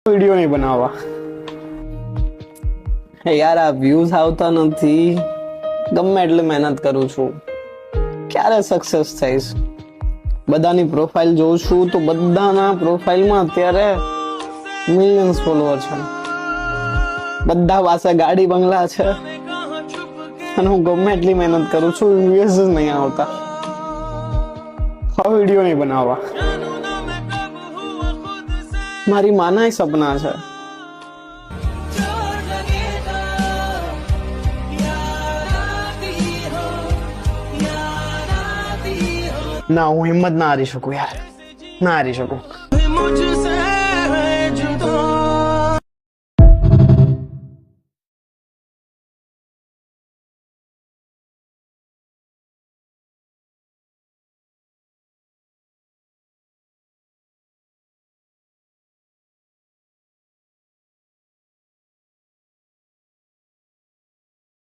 Video નહીં બનાવવા યાર, આ વ્યૂઝ આવતા નથી. ગમે એટલી મહેનત કરું છું, ક્યારે સક્સેસ થઈશ? બધાની પ્રોફાઇલ જોઉં છું તો બધાના પ્રોફાઇલમાં અત્યારે મિલિયન્સ ફોલોવર છે, બધા પાસે ગાડી બંગલા છે, અને હું ગમે એટલી મહેનત કરું છું, વ્યૂઝ જ નહીં આવતા. હવે વિડિયો નહીં બનાવવા. મારી માના સપના છે. ના, હું હિંમત ના હારી શકું યાર, ના હારી શકું.